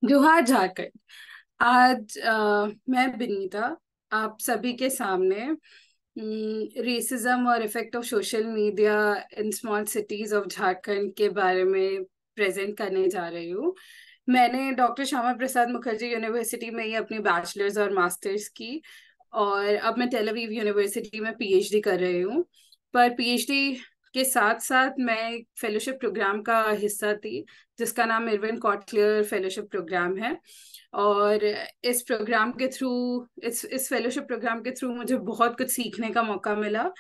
जोहार झारखंड। आज मैं बिनीता आप सभी के सामने रेसिज्म और effect of social media in small cities of Jharkhand के बारे में प्रेजेंट करने जा रही हूँ। मैंने डॉक्टर श्यामा प्रसाद मुखर्जी यूनिवर्सिटी में ही अपनी बैचलर्स और मास्टर्स की, और अब मैं टेल अवीव यूनिवर्सिटी में पीएचडी कर रही हूँ। पर पीएचडी के साथ साथ मैं एक फेलोशिप प्रोग्राम का हिस्सा थी, जिसका नाम इरविन कॉटलियर फेलोशिप प्रोग्राम है। और इस प्रोग्राम के थ्रू इस फेलोशिप प्रोग्राम के थ्रू मुझे बहुत कुछ सीखने का मौका मिला।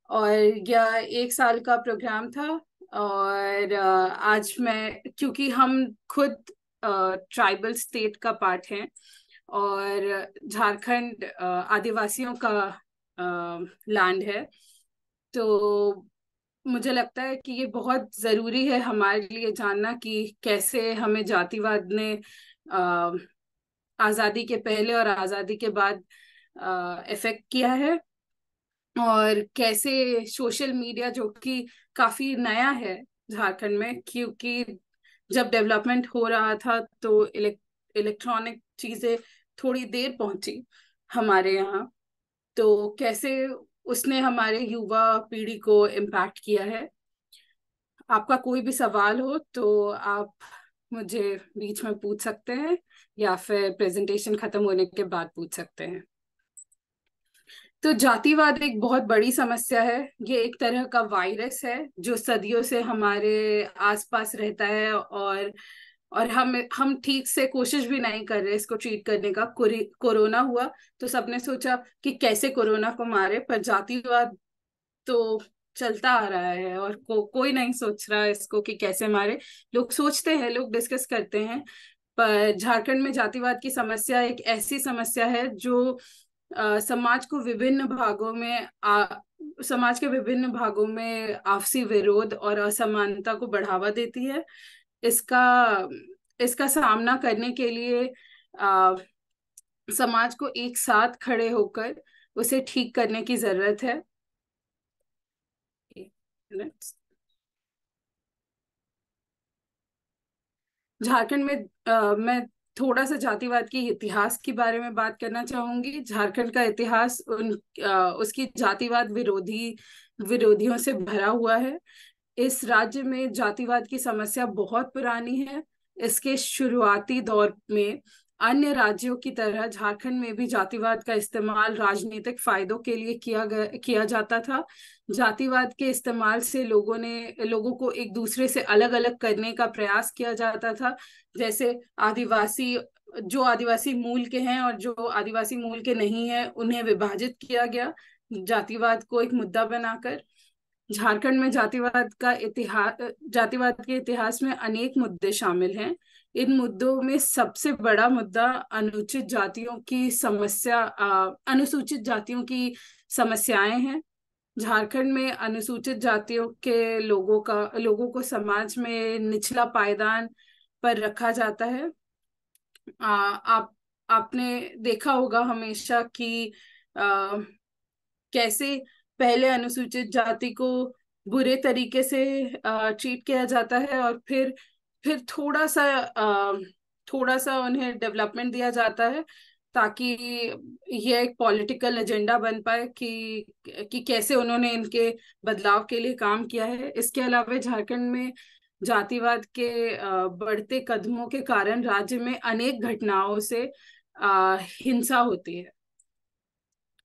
और यह 1 साल का प्रोग्राम था। और आज मैं, क्योंकि हम खुद ट्राइबल स्टेट का पार्ट हैं, और झारखंड आदिवासियों का लैंड है, तो मुझे लगता है कि ये बहुत जरूरी है हमारे लिए जानना कि कैसे हमें जातिवाद ने अ, आजादी के पहले और आजादी के बाद इफेक्ट किया है। और कैसे सोशल मीडिया, जो कि काफी नया है झारखंड में, क्योंकि जब डेवलपमेंट हो रहा था तो इलेक्ट्रॉनिक चीजें थोड़ी देर पहुंची हमारे यहाँ, तो कैसे उसने हमारे युवा पीढ़ी को इम्पैक्ट किया है। आपका कोई भी सवाल हो तो आप मुझे बीच में पूछ सकते हैं, या फिर प्रेजेंटेशन खत्म होने के बाद पूछ सकते हैं। तो जातिवाद एक बहुत बड़ी समस्या है। ये एक तरह का वायरस है जो सदियों से हमारे आसपास रहता है, और हम ठीक से कोशिश भी नहीं कर रहे इसको ट्रीट करने का। कोरोना हुआ तो सबने सोचा कि कैसे कोरोना को मारे, पर जातिवाद तो चलता आ रहा है, और कोई नहीं सोच रहा है इसको कि कैसे मारे। लोग सोचते हैं, लोग डिस्कस करते हैं, पर झारखंड में जातिवाद की समस्या एक ऐसी समस्या है जो समाज को विभिन्न भागों में समाज के विभिन्न भागों में आपसी विरोध और असमानता को बढ़ावा देती है। इसका इसका सामना करने के लिए आ, समाज को एक साथ खड़े होकर उसे ठीक करने की जरूरत है। झारखंड में मैं थोड़ा सा जातिवाद के इतिहास के बारे में बात करना चाहूंगी। झारखंड का इतिहास उसकी जातिवाद विरोधियों से भरा हुआ है। इस राज्य में जातिवाद की समस्या बहुत पुरानी है। इसके शुरुआती दौर में अन्य राज्यों की तरह झारखंड में भी जातिवाद का इस्तेमाल राजनीतिक फायदों के लिए किया जाता था। जातिवाद के इस्तेमाल से लोगों को एक दूसरे से अलग अलग करने का प्रयास किया जाता था। जैसे जो आदिवासी मूल के हैं और जो आदिवासी मूल के नहीं है, उन्हें विभाजित किया गया जातिवाद को एक मुद्दा बनाकर। झारखंड में जातिवाद के इतिहास में अनेक मुद्दे शामिल हैं। इन मुद्दों में सबसे बड़ा मुद्दा अनुसूचित जातियों की समस्याएं हैं। झारखंड में अनुसूचित जातियों के लोगों को समाज में निचला पायदान पर रखा जाता है। आप आपने देखा होगा हमेशा कि आ, कैसे पहले अनुसूचित जाति को बुरे तरीके से ट्रीट किया जाता है, और फिर थोड़ा सा उन्हें डेवलपमेंट दिया जाता है, ताकि ये एक पॉलिटिकल एजेंडा बन पाए कि कैसे उन्होंने इनके बदलाव के लिए काम किया है। इसके अलावा झारखंड में जातिवाद के बढ़ते कदमों के कारण राज्य में अनेक घटनाओं से हिंसा होती है।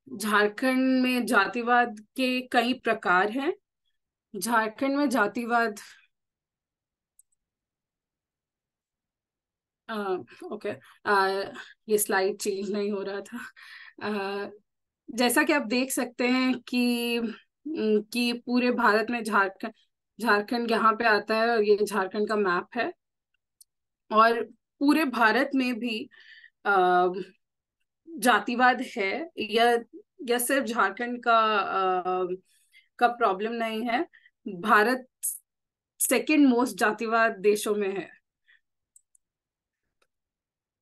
झारखंड में जातिवाद के कई प्रकार हैं। झारखंड में जातिवाद ओके, ये स्लाइड चेंज नहीं हो रहा था। अ, जैसा कि आप देख सकते हैं कि पूरे भारत में झारखंड यहाँ पे आता है, और ये झारखंड का मैप है। और पूरे भारत में भी अ, जातिवाद है। यह यह सिर्फ झारखंड का प्रॉब्लम नहीं है। भारत सेकंड मोस्ट जातिवाद देशों में है।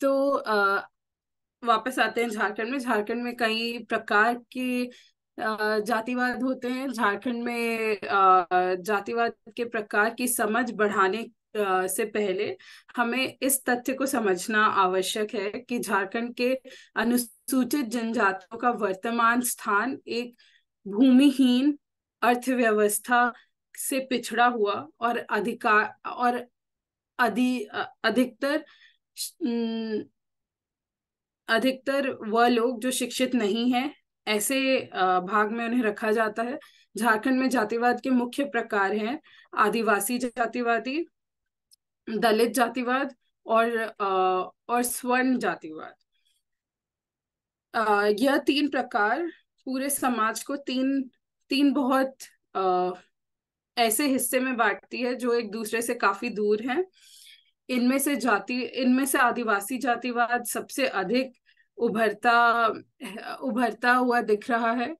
तो वापस आते हैं झारखंड में। झारखंड में कई प्रकार के जातिवाद होते हैं। झारखंड में जातिवाद के प्रकार की समझ बढ़ाने से पहले हमें इस तथ्य को समझना आवश्यक है कि झारखंड के अनुसूचित जनजातियों का वर्तमान स्थान एक भूमिहीन अर्थव्यवस्था से पिछड़ा हुआ और अधिकार और अधिकतर अधिकतर वह लोग जो शिक्षित नहीं है, ऐसे भाग में उन्हें रखा जाता है। झारखंड में जातिवाद के मुख्य प्रकार हैं आदिवासी जातिवादी, दलित जातिवाद और स्वर्ण जातिवाद। यह तीन प्रकार पूरे समाज को तीन तीन बहुत ऐसे हिस्से में बांटती है जो एक दूसरे से काफी दूर हैं। इनमें से आदिवासी जातिवाद सबसे अधिक उभरता उभरता हुआ दिख रहा है,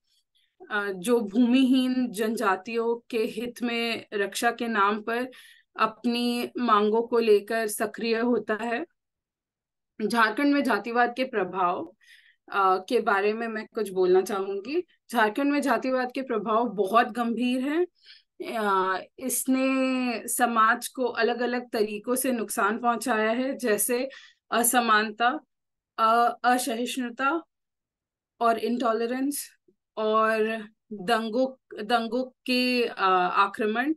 जो भूमिहीन जनजातियों के हित में रक्षा के नाम पर अपनी मांगों को लेकर सक्रिय होता है। झारखंड में जातिवाद के प्रभाव के बारे में मैं कुछ बोलना चाहूंगी। झारखंड में जातिवाद के प्रभाव बहुत गंभीर हैं। इसने समाज को अलग अलग तरीकों से नुकसान पहुंचाया है, जैसे असमानता, असहिष्णुता और इंटॉलरेंस, और दंगों के आक्रमण।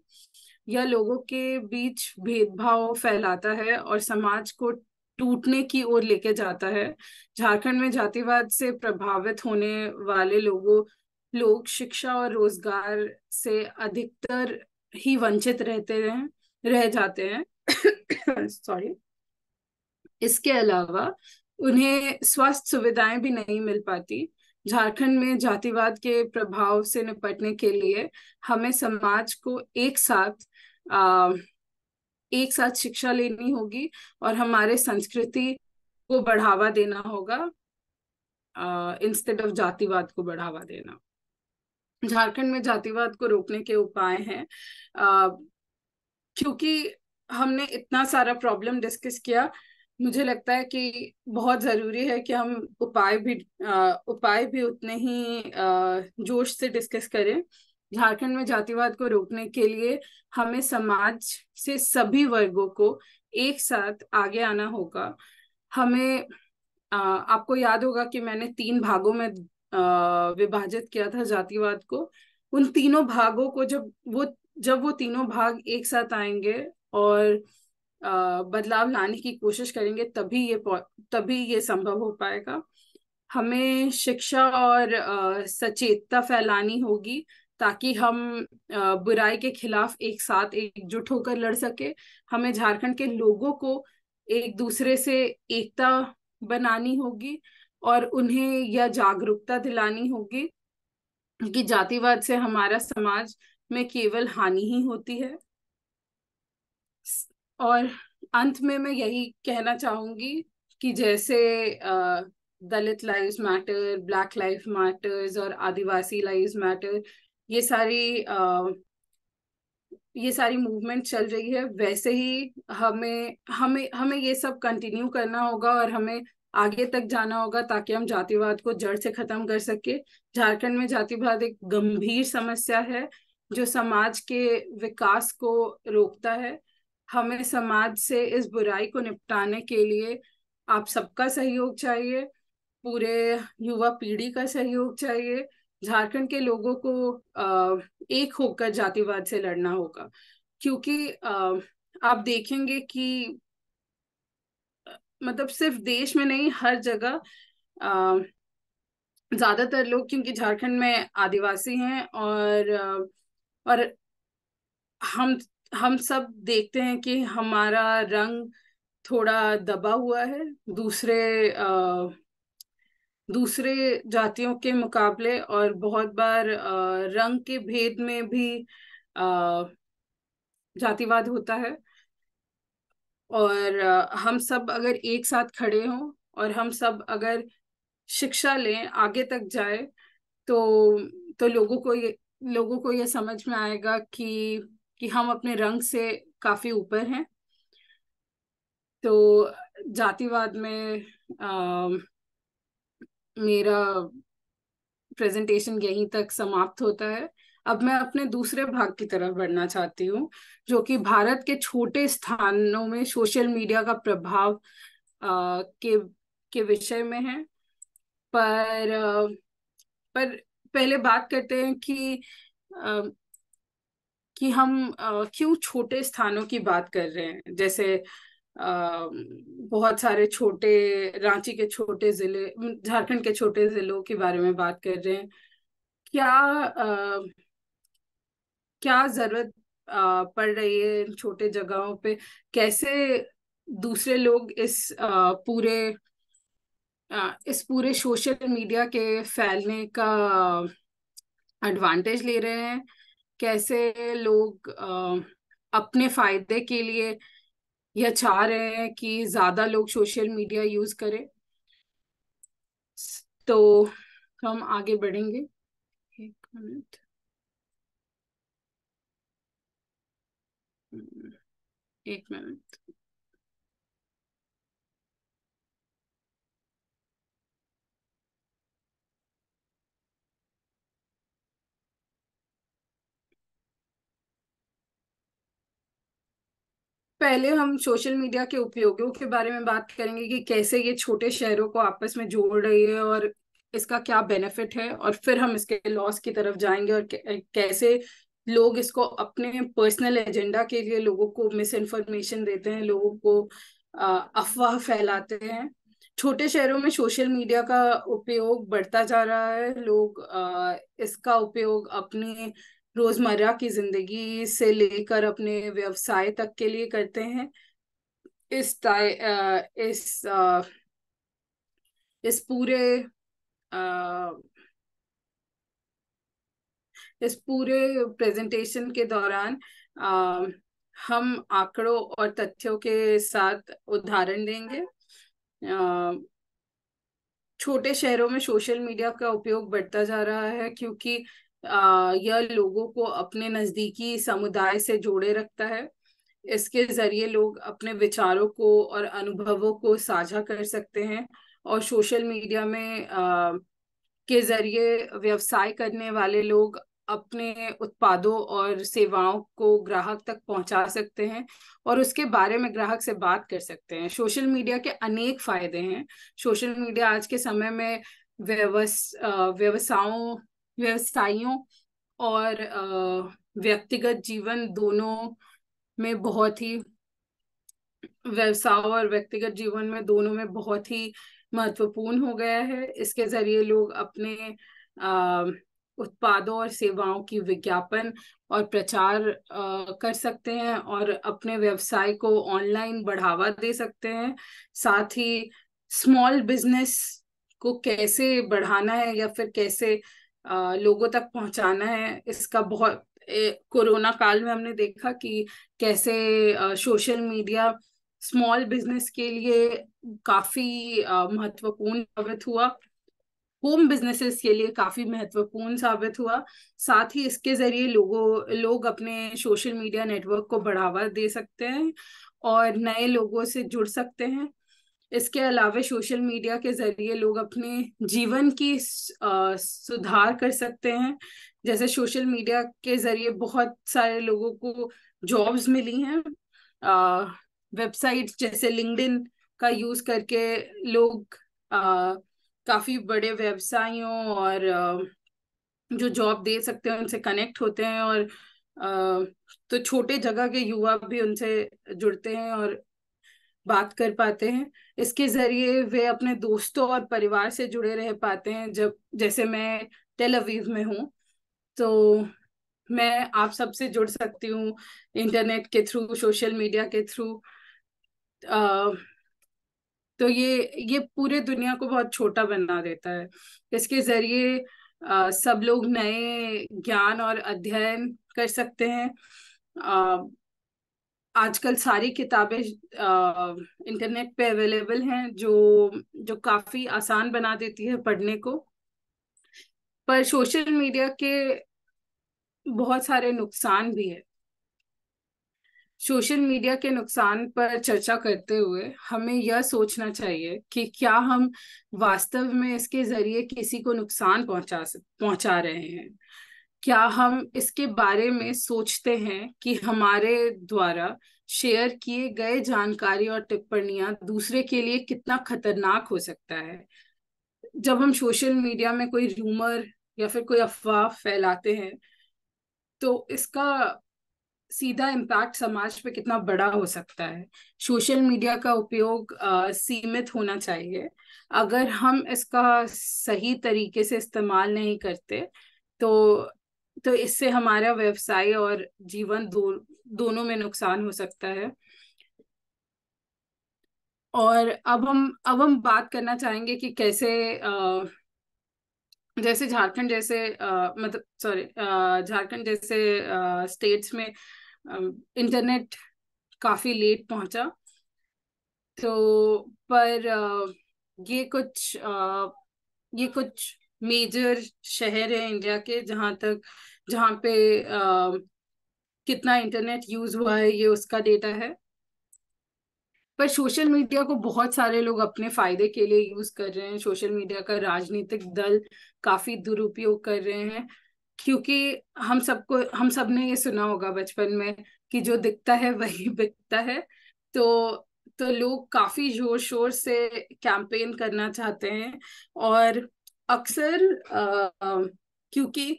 यह लोगों के बीच भेदभाव फैलाता है और समाज को टूटने की ओर लेके जाता है। झारखंड में जातिवाद से प्रभावित होने वाले लोग शिक्षा और रोजगार से अधिकतर ही वंचित रह जाते हैं। सॉरी। इसके अलावा उन्हें स्वास्थ्य सुविधाएं भी नहीं मिल पाती। झारखंड में जातिवाद के प्रभाव से निपटने के लिए हमें समाज को एक साथ शिक्षा लेनी होगी और हमारे संस्कृति को बढ़ावा देना होगा, इंस्टेड ऑफ जातिवाद को बढ़ावा देना। झारखंड में जातिवाद को रोकने के उपाय हैं। क्योंकि हमने इतना सारा प्रॉब्लम डिस्कस किया, मुझे लगता है कि बहुत जरूरी है कि हम उपाय भी उतने ही जोश से डिस्कस करें। झारखंड में जातिवाद को रोकने के लिए हमें समाज से सभी वर्गों को एक साथ आगे आना होगा। हमें आपको याद होगा कि मैंने 3 भागों में विभाजित किया था जातिवाद को। उन तीनों भागों को जब वो तीनों भाग एक साथ आएंगे और बदलाव लाने की कोशिश करेंगे, तभी ये संभव हो पाएगा। हमें शिक्षा और सचेतता फैलानी होगी ताकि हम बुराई के खिलाफ एक साथ एकजुट होकर लड़ सके। हमें झारखंड के लोगों को एक दूसरे से एकता बनानी होगी और उन्हें यह जागरूकता दिलानी होगी कि जातिवाद से हमारा समाज में केवल हानि ही होती है। और अंत में मैं यही कहना चाहूंगी कि जैसे Dalit lives matter, black life matters और आदिवासी लाइव्स मैटर, ये सारी मूवमेंट चल रही है, वैसे ही हमें हमें हमें ये सब कंटिन्यू करना होगा और हमें आगे तक जाना होगा ताकि हम जातिवाद को जड़ से खत्म कर सके। झारखंड में जातिवाद एक गंभीर समस्या है जो समाज के विकास को रोकता है। हमें समाज से इस बुराई को निपटाने के लिए आप सबका सहयोग चाहिए, पूरे युवा पीढ़ी का सहयोग चाहिए। झारखंड के लोगों को एक होकर जातिवाद से लड़ना होगा, क्योंकि आप देखेंगे कि मतलब सिर्फ देश में नहीं, हर जगह ज्यादातर लोग, क्योंकि झारखंड में आदिवासी हैं और हम हम सब देखते हैं कि हमारा रंग थोड़ा दबा हुआ है दूसरे जातियों के मुकाबले, और बहुत बार रंग के भेद में भी अ, जातिवाद होता है। और हम सब अगर एक साथ खड़े हों और हम सब अगर शिक्षा लें, आगे तक जाए, तो लोगों को ये समझ में आएगा कि हम अपने रंग से काफी ऊपर हैं। तो जातिवाद में मेरा प्रेजेंटेशन यहीं तक समाप्त होता है। अब मैं अपने दूसरे भाग की तरफ बढ़ना चाहती हूँ, जो कि भारत के छोटे स्थानों में सोशल मीडिया का प्रभाव के विषय में है। पर पहले बात करते हैं अ, कि हम क्यों छोटे स्थानों की बात कर रहे हैं। जैसे बहुत सारे छोटे, रांची के छोटे जिले, झारखंड के छोटे जिलों के बारे में बात कर रहे हैं। क्या क्या जरूरत पड़ रही है इन छोटे जगहों पे? कैसे दूसरे लोग इस पूरे सोशल मीडिया के फैलने का एडवांटेज ले रहे हैं? कैसे लोग अपने फायदे के लिए यह चाह रहे हैं कि ज्यादा लोग सोशल मीडिया यूज करें? तो हम आगे बढ़ेंगे। एक मिनट। एक मिनट। पहले हम सोशल मीडिया के उपयोगों के बारे में बात करेंगे कि कैसे ये छोटे शहरों को आपस में जोड़ रही है और इसका क्या बेनिफिट है, और फिर हम इसके लॉस की तरफ जाएंगे और कैसे लोग इसको अपने पर्सनल एजेंडा के लिए लोगों को मिस इन्फॉर्मेशन देते हैं, लोगों को अफवाह फैलाते हैं। छोटे शहरों में सोशल मीडिया का उपयोग बढ़ता जा रहा है। लोग इसका उपयोग अपनी रोजमर्रा की जिंदगी से लेकर अपने व्यवसाय तक के लिए करते हैं। इस टाइ अ, इस पूरे अ, इस पूरे प्रेजेंटेशन के दौरान अ, हम आंकड़ों और तथ्यों के साथ उदाहरण देंगे। छोटे शहरों में सोशल मीडिया का उपयोग बढ़ता जा रहा है क्योंकि यह लोगों को अपने नजदीकी समुदाय से जोड़े रखता है। इसके जरिए लोग अपने विचारों को और अनुभवों को साझा कर सकते हैं, और सोशल मीडिया में के जरिए व्यवसाय करने वाले लोग अपने उत्पादों और सेवाओं को ग्राहक तक पहुंचा सकते हैं और उसके बारे में ग्राहक से बात कर सकते हैं। सोशल मीडिया के अनेक फायदे हैं। सोशल मीडिया आज के समय में व्यवसायों व्यवसायियों और व्यक्तिगत जीवन दोनों में बहुत ही व्यवसाय और व्यक्तिगत जीवन में दोनों में बहुत ही महत्वपूर्ण हो गया है। इसके जरिए लोग अपने अ, उत्पादों और सेवाओं की विज्ञापन और प्रचार कर सकते हैं और अपने व्यवसाय को ऑनलाइन बढ़ावा दे सकते हैं। साथ ही स्मॉल बिजनेस को कैसे बढ़ाना है या फिर कैसे लोगों तक पहुंचाना है, इसका बहुत कोरोना काल में हमने देखा कि कैसे सोशल मीडिया स्मॉल बिजनेस के लिए काफी महत्वपूर्ण साबित हुआ, होम बिजनेसेस के लिए काफी महत्वपूर्ण साबित हुआ। साथ ही इसके जरिए लोग अपने सोशल मीडिया नेटवर्क को बढ़ावा दे सकते हैं और नए लोगों से जुड़ सकते हैं। इसके अलावा सोशल मीडिया के जरिए लोग अपने जीवन की सुधार कर सकते हैं। जैसे सोशल मीडिया के जरिए बहुत सारे लोगों को जॉब्स मिली हैं। वेबसाइट्स जैसे लिंक्डइन का यूज करके लोग काफी बड़े व्यवसायियों और जो जॉब दे सकते हैं उनसे कनेक्ट होते हैं, और तो छोटे जगह के युवा भी उनसे जुड़ते हैं और बात कर पाते हैं। इसके जरिए वे अपने दोस्तों और परिवार से जुड़े रह पाते हैं। जब जैसे मैं टेल अवीव में हूँ, तो मैं आप सबसे जुड़ सकती हूँ इंटरनेट के थ्रू, सोशल मीडिया के थ्रू। तो ये पूरे दुनिया को बहुत छोटा बना देता है। इसके जरिए सब लोग नए ज्ञान और अध्ययन कर सकते हैं। अ, आजकल सारी किताबें इंटरनेट पे अवेलेबल हैं, जो जो काफी आसान बना देती है पढ़ने को। पर सोशल मीडिया के बहुत सारे नुकसान भी है। सोशल मीडिया के नुकसान पर चर्चा करते हुए हमें यह सोचना चाहिए कि क्या हम वास्तव में इसके जरिए किसी को नुकसान पहुंचा रहे हैं। क्या हम इसके बारे में सोचते हैं कि हमारे द्वारा शेयर किए गए जानकारी और टिप्पणियां दूसरे के लिए कितना खतरनाक हो सकता है? जब हम सोशल मीडिया में कोई रूमर या फिर कोई अफवाह फैलाते हैं, तो इसका सीधा इम्पैक्ट समाज पे कितना बड़ा हो सकता है। सोशल मीडिया का उपयोग सीमित होना चाहिए। अगर हम इसका सही तरीके से इस्तेमाल नहीं करते, तो इससे हमारा व्यवसाय और जीवन दोनों में नुकसान हो सकता है। और अब हम बात करना चाहेंगे कि कैसे जैसे झारखंड जैसे मतलब सॉरी झारखंड जैसे स्टेट्स में इंटरनेट काफी लेट पहुंचा। तो पर ये कुछ मेजर शहर है इंडिया के, जहाँ पे कितना इंटरनेट यूज हुआ है ये उसका डेटा है। पर सोशल मीडिया को बहुत सारे लोग अपने फायदे के लिए यूज कर रहे हैं। सोशल मीडिया का राजनीतिक दल काफी दुरुपयोग कर रहे हैं, क्योंकि हम सब ने ये सुना होगा बचपन में कि जो दिखता है वही बिकता है। तो लोग काफी जोर शोर से कैंपेन करना चाहते हैं। और अक्सर क्योंकि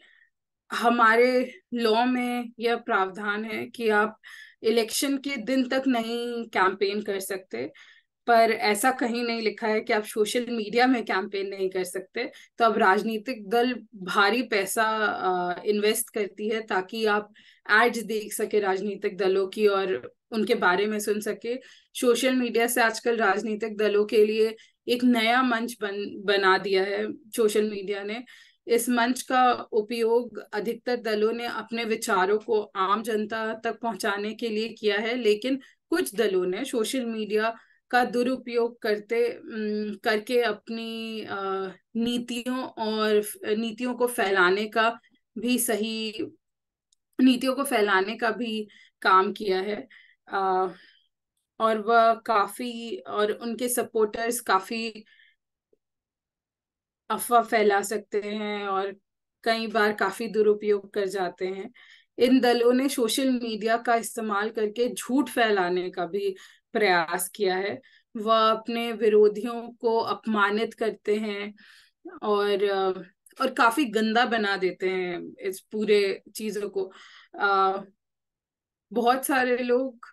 हमारे लॉ में यह प्रावधान है कि आप इलेक्शन के दिन तक नहीं कैंपेन कर सकते, पर ऐसा कहीं नहीं लिखा है कि आप सोशल मीडिया में कैंपेन नहीं कर सकते। तो अब राजनीतिक दल भारी पैसा इन्वेस्ट करती है ताकि आप एड्स देख सके राजनीतिक दलों की और उनके बारे में सुन सके। सोशल मीडिया से आजकल राजनीतिक दलों के लिए एक नया मंच बना दिया है सोशल मीडिया ने। इस मंच का उपयोग अधिकतर दलों ने अपने विचारों को आम जनता तक पहुंचाने के लिए किया है, लेकिन कुछ दलों ने सोशल मीडिया का दुरुपयोग करके अपनी नीतियों को फैलाने का भी सही नीतियों को फैलाने का भी काम किया है। अ, और उनके सपोर्टर्स काफी अफवाह फैला सकते हैं और कई बार काफी दुरुपयोग कर जाते हैं। इन दलों ने सोशल मीडिया का इस्तेमाल करके झूठ फैलाने का भी प्रयास किया है। वह अपने विरोधियों को अपमानित करते हैं और काफी गंदा बना देते हैं इस पूरे चीजों को। बहुत सारे लोग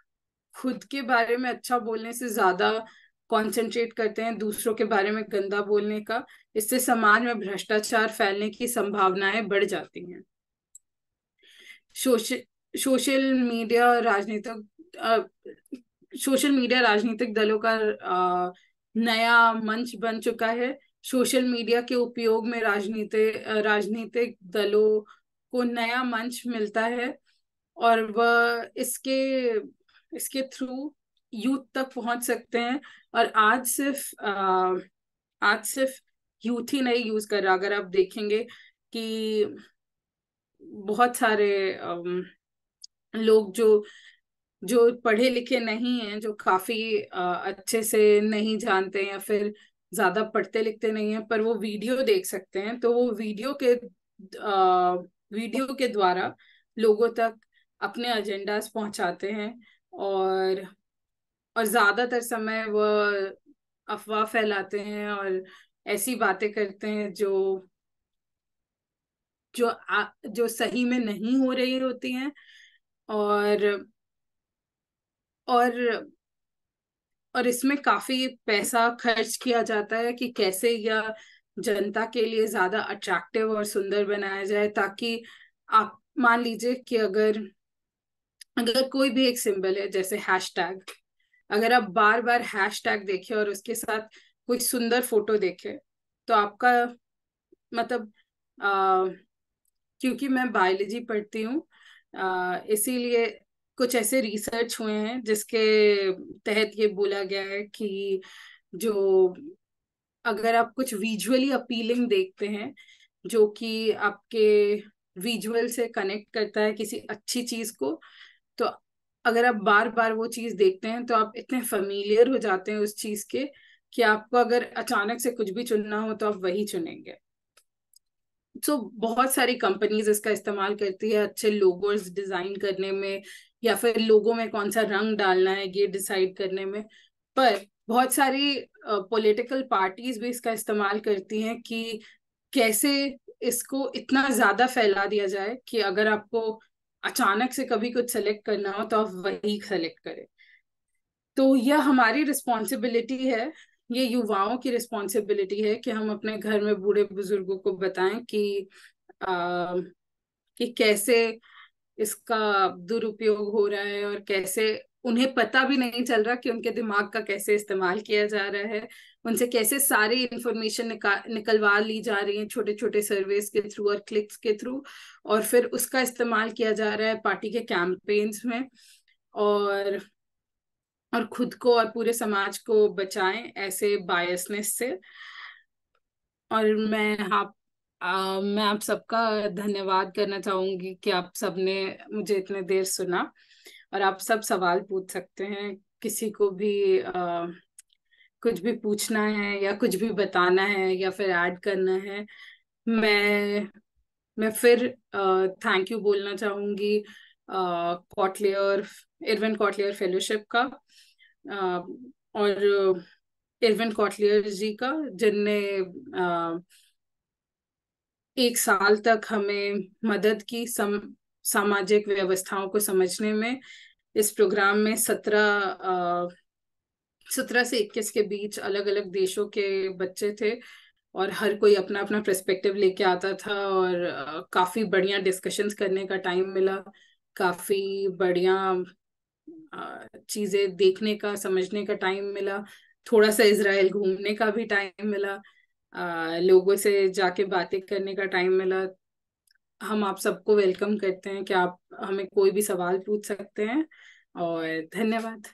खुद के बारे में अच्छा बोलने से ज्यादा कंसंट्रेट करते हैं दूसरों के बारे में गंदा बोलने का। इससे समाज में भ्रष्टाचार फैलने की संभावनाएं बढ़ जाती हैं। सोशल सोशल मीडिया राजनीतिक अ, सोशल मीडिया राजनीतिक दलों का नया मंच बन चुका है। सोशल मीडिया के उपयोग में राजनीतिक दलों को नया मंच मिलता है और वह इसके थ्रू यूथ तक पहुंच सकते हैं। और आज सिर्फ यूथ ही नहीं यूज कर रहा। अगर आप देखेंगे कि बहुत सारे लोग जो पढ़े लिखे नहीं हैं, जो काफी अच्छे से नहीं जानते हैं या फिर ज्यादा पढ़ते लिखते नहीं हैं, पर वो वीडियो देख सकते हैं, तो वो वीडियो के द्वारा लोगों तक अपने एजेंडास पहुंचाते हैं। और ज्यादातर समय वो अफवाह फैलाते हैं और ऐसी बातें करते हैं जो सही में नहीं हो रही होती हैं। और और इसमें काफी पैसा खर्च किया जाता है कि कैसे यह जनता के लिए ज्यादा अट्रैक्टिव और सुंदर बनाया जाए, ताकि आप मान लीजिए कि अगर कोई भी एक सिंबल है जैसे हैशटैग, अगर आप बार बार हैशटैग देखें और उसके साथ कोई सुंदर फोटो देखें, तो आपका मतलब क्योंकि मैं बायोलॉजी पढ़ती हूँ, इसीलिए कुछ ऐसे रिसर्च हुए हैं जिसके तहत ये बोला गया है कि जो अगर आप कुछ विजुअली अपीलिंग देखते हैं, जो कि आपके विजुअल से कनेक्ट करता है किसी अच्छी चीज को, तो अगर आप बार बार वो चीज देखते हैं तो आप इतने फेमिलियर हो जाते हैं उस चीज के कि आपको अगर अचानक से कुछ भी चुनना हो तो आप वही चुनेंगे। सो बहुत सारी कंपनीज इसका इस्तेमाल करती है अच्छे लोगोस डिजाइन करने में, या फिर लोगो में कौन सा रंग डालना है ये डिसाइड करने में। पर बहुत सारी पॉलिटिकल पार्टीज भी इसका इस्तेमाल करती हैं कि कैसे इसको इतना ज्यादा फैला दिया जाए कि अगर आपको अचानक से कभी कुछ सेलेक्ट करना हो तो आप वही सेलेक्ट करें। तो यह हमारी रिस्पॉन्सिबिलिटी है, ये युवाओं की रिस्पॉन्सिबिलिटी है कि हम अपने घर में बूढ़े बुजुर्गों को बताएं आ, कि कैसे इसका दुरुपयोग हो रहा है, और कैसे उन्हें पता भी नहीं चल रहा कि उनके दिमाग का कैसे इस्तेमाल किया जा रहा है। उनसे कैसे सारी इंफॉर्मेशन निकलवा ली जा रही है छोटे छोटे सर्वेस के थ्रू और क्लिक्स के थ्रू, और फिर उसका इस्तेमाल किया जा रहा है पार्टी के कैंपेन्स में। और खुद को और पूरे समाज को बचाएं ऐसे बायसनेस से। और मैं आप सबका धन्यवाद करना चाहूंगी कि आप सबने मुझे इतने देर सुना, और आप सब सवाल पूछ सकते हैं। किसी को भी कुछ भी पूछना है या कुछ भी बताना है या फिर ऐड करना है। मैं मैं फिर थैंक यू बोलना चाहूंगी कॉटलियर, इरविन कॉटलियर फेलोशिप का, और इरविन कॉटलियर जी का, जिनने 1 साल तक हमें मदद की सामाजिक व्यवस्थाओं को समझने में। इस प्रोग्राम में 17 से 21 के बीच अलग अलग देशों के बच्चे थे, और हर कोई अपना अपना पर्सपेक्टिव लेके आता था, और काफी बढ़िया डिस्कशंस करने का टाइम मिला। काफी बढ़िया चीजें देखने का समझने का टाइम मिला। थोड़ा सा इसराइल घूमने का भी टाइम मिला। लोगों से जाके बातें करने का टाइम मिला। हम आप सबको वेलकम करते हैं कि आप हमें कोई भी सवाल पूछ सकते हैं। और धन्यवाद।